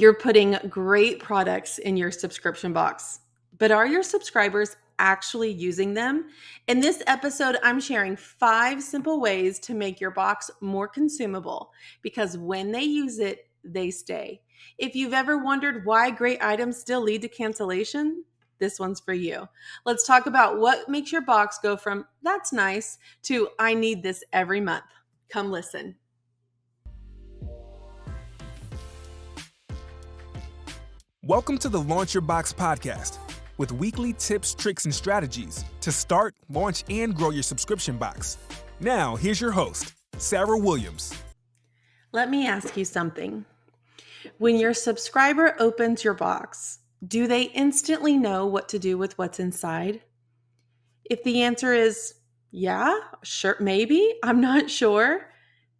You're putting great products in your subscription box, but are your subscribers actually using them? In this episode, I'm sharing 5 simple ways to make your box more consumable because when they use it, they stay. If you've ever wondered why great items still lead to cancellation, this one's for you. Let's talk about what makes your box go from "that's nice" to "I need this every month." Come listen. Welcome to the Launch Your Box podcast with weekly tips, tricks, and strategies to start, launch, and grow your subscription box. Now, here's your host, Sarah Williams. Let me ask you something. When your subscriber opens your box, do they instantly know what to do with what's inside? If the answer is, yeah, sure, maybe, I'm not sure,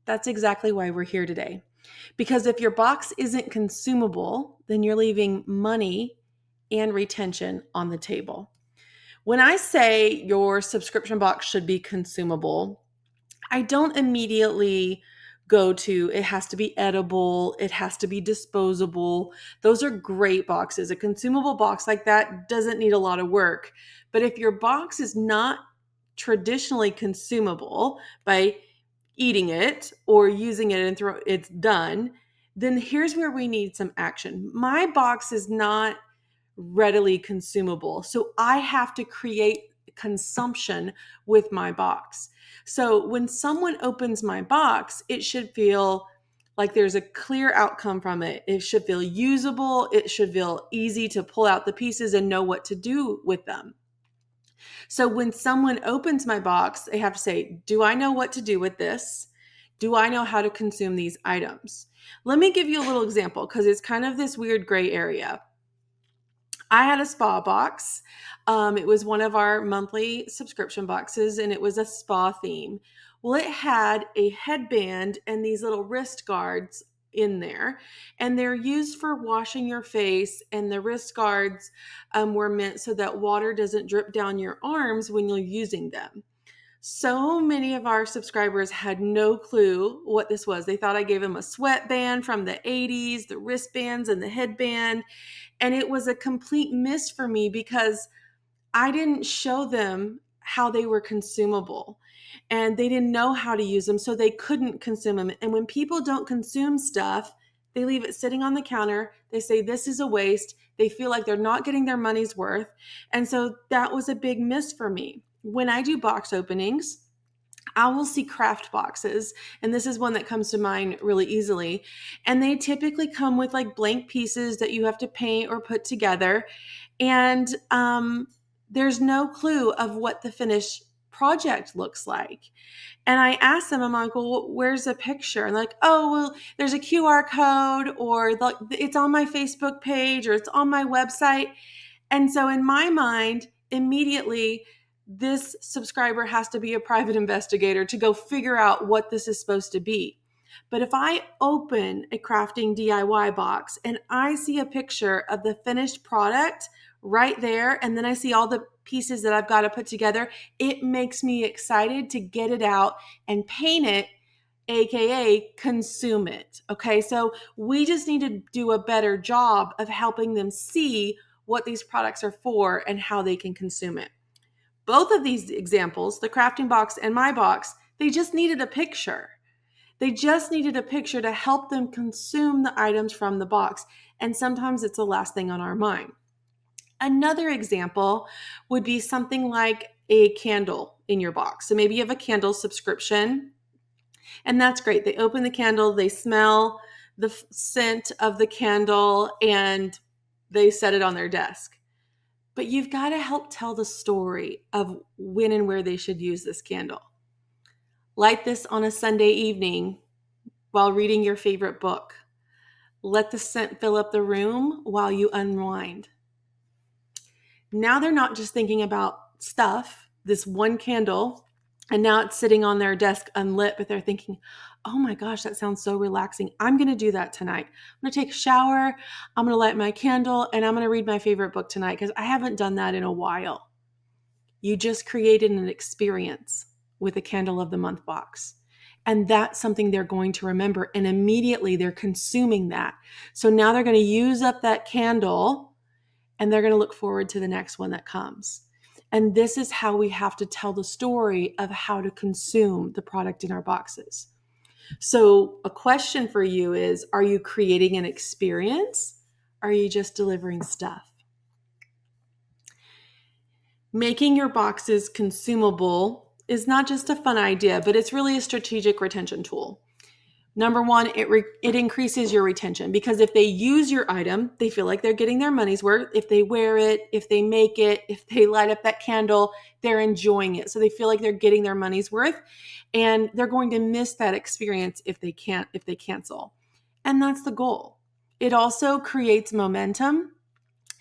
that's exactly why we're here today. Because if your box isn't consumable, then you're leaving money and retention on the table. When I say your subscription box should be consumable, I don't immediately go to it has to be edible, it has to be disposable. Those are great boxes. A consumable box like that doesn't need a lot of work. But if your box is not traditionally consumable by eating it or using it and it's done, then here's where we need some action. My box is not readily consumable, so I have to create consumption with my box. So when someone opens my box, it should feel like there's a clear outcome from it. It should feel usable. It should feel easy to pull out the pieces and know what to do with them. So when someone opens my box, they have to say, do I know what to do with this? Do I know how to consume these items? Let me give you a little example because it's kind of this weird gray area. I had a spa box. It was one of our monthly subscription boxes, and it was a spa theme. Well, it had a headband and these little wrist guards in there, and they're used for washing your face, and the wrist guards were meant so that water doesn't drip down your arms when you're using them. So many of our subscribers had no clue what this was. They thought I gave them a sweatband from the 80s, the wristbands and the headband. And it was a complete miss for me because I didn't show them how they were consumable and they didn't know how to use them, so they couldn't consume them. And when people don't consume stuff, they leave it sitting on the counter. They say this is a waste. They feel like they're not getting their money's worth. And so that was a big miss for me. When I do box openings, I will see craft boxes, and this is one that comes to mind really easily. And they typically come with like blank pieces that you have to paint or put together. And there's no clue of what the finished project looks like. And I asked them, I'm like, well, where's the picture? And like, oh, well, there's a QR code, or it's on my Facebook page, or it's on my website. And so in my mind, immediately, this subscriber has to be a private investigator to go figure out what this is supposed to be. But if I open a crafting DIY box and I see a picture of the finished product right there, and then I see all the pieces that I've got to put together, it makes me excited to get it out and paint it, AKA consume it. Okay, so we just need to do a better job of helping them see what these products are for and how they can consume it. Both of these examples, the crafting box and my box, they just needed a picture. They just needed a picture to help them consume the items from the box. And sometimes it's the last thing on our mind. Another example would be something like a candle in your box. So maybe you have a candle subscription, and that's great. They open the candle, they smell the scent of the candle, and they set it on their desk. But you've got to help tell the story of when and where they should use this candle. Light this on a Sunday evening while reading your favorite book. Let the scent fill up the room while you unwind. Now they're not just thinking about stuff, this one candle, and now it's sitting on their desk unlit, but they're thinking, oh my gosh, that sounds so relaxing. I'm going to do that tonight. I'm going to take a shower. I'm going to light my candle, and I'm going to read my favorite book tonight because I haven't done that in a while. You just created an experience with a Candle of the Month box. And that's something they're going to remember. And immediately they're consuming that. So now they're going to use up that candle and they're going to look forward to the next one that comes. And this is how we have to tell the story of how to consume the product in our boxes. So a question for you is, are you creating an experience? Or are you just delivering stuff? Making your boxes consumable is not just a fun idea, but it's really a strategic retention tool. Number one, it increases your retention because if they use your item, they feel like they're getting their money's worth. If they wear it, if they make it, if they light up that candle, they're enjoying it. So they feel like they're getting their money's worth, and they're going to miss that experience if they cancel. And that's the goal. It also creates momentum.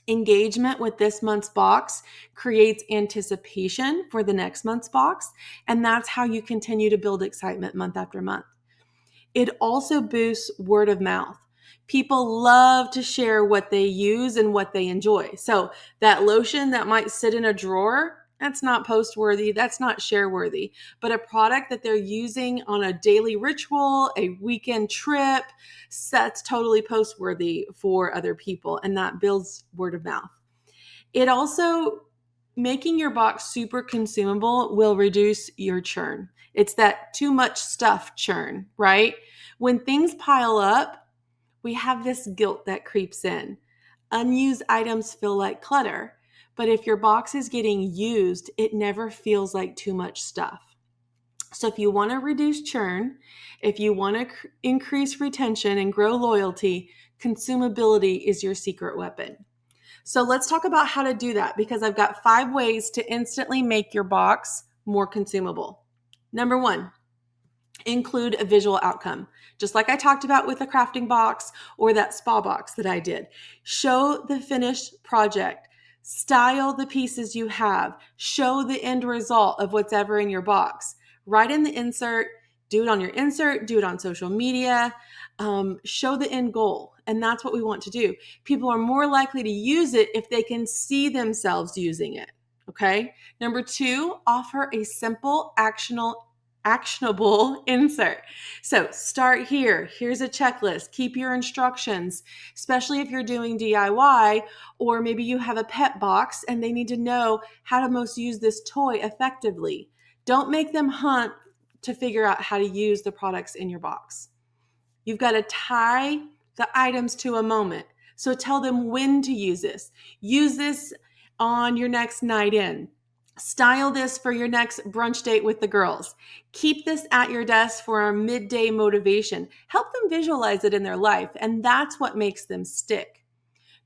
Engagement with this month's box creates anticipation for the next month's box, and that's how you continue to build excitement month after month. It also boosts word of mouth. People love to share what they use and what they enjoy. So that lotion that might sit in a drawer, that's not post-worthy, that's not share-worthy. But a product that they're using on a daily ritual, a weekend trip, that's totally post-worthy for other people, and that builds word of mouth. It also, making your box super consumable will reduce your churn. It's that too much stuff churn, right? When things pile up, we have this guilt that creeps in. Unused items feel like clutter, but if your box is getting used, it never feels like too much stuff. So if you want to reduce churn, if you want to increase retention and grow loyalty, consumability is your secret weapon. So let's talk about how to do that, because I've got 5 ways to instantly make your box more consumable. Number 1, include a visual outcome. Just like I talked about with the crafting box or that spa box that I did. Show the finished project. Style the pieces you have. Show the end result of what's ever in your box. Write in the insert. Do it on your insert. Do it on social media. Show the end goal. And that's what we want to do. People are more likely to use it if they can see themselves using it. Okay. Number 2, offer a simple, actionable insert. So start here. Here's a checklist. Keep your instructions, especially if you're doing DIY, or maybe you have a pet box and they need to know how to most use this toy effectively. Don't make them hunt to figure out how to use the products in your box. You've got to tie the items to a moment. So tell them when to use this. Use this on your next night in. Style this for your next brunch date with the girls. Keep this at your desk for a midday motivation. Help them visualize it in their life, and that's what makes them stick.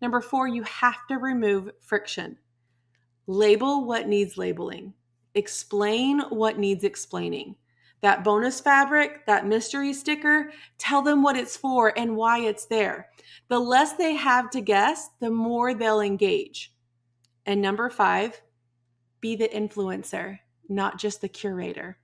Number 4, you have to remove friction. Label what needs labeling. Explain what needs explaining. That bonus fabric, that mystery sticker, tell them what it's for and why it's there. The less they have to guess, the more they'll engage. And number 5, be the influencer, not just the curator.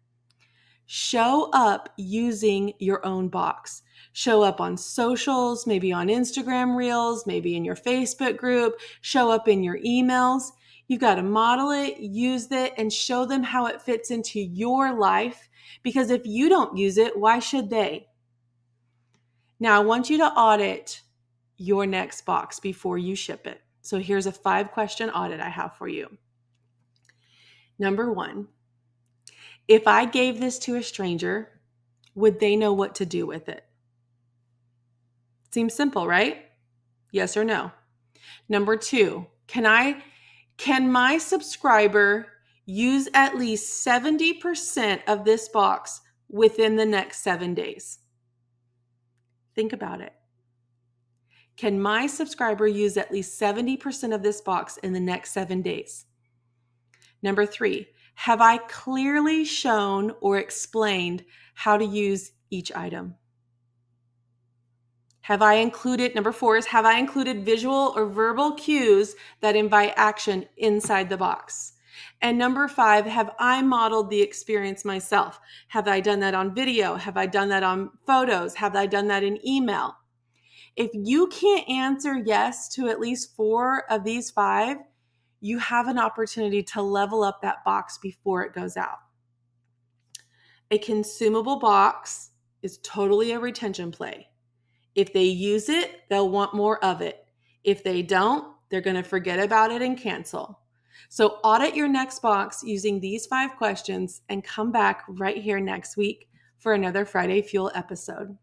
Show up using your own box. Show up on socials, maybe on Instagram Reels, maybe in your Facebook group. Show up in your emails. You've got to model it, use it, and show them how it fits into your life. Because if you don't use it, why should they? Now, I want you to audit your next box before you ship it. So here's a 5-question audit I have for you. Number 1, if I gave this to a stranger, would they know what to do with it? Seems simple, right? Yes or no? Number 2, can my subscriber use at least 70% of this box within the next 7 days? Think about it. Can my subscriber use at least 70% of this box in the next 7 days? Number 3, have I clearly shown or explained how to use each item? Number 4 is, have I included visual or verbal cues that invite action inside the box? And number 5, have I modeled the experience myself? Have I done that on video? Have I done that on photos? Have I done that in email? If you can't answer yes to at least 4 of these 5, you have an opportunity to level up that box before it goes out. A consumable box is totally a retention play. If they use it, they'll want more of it. If they don't, they're going to forget about it and cancel. So audit your next box using these 5 questions and come back right here next week for another Friday Fuel episode.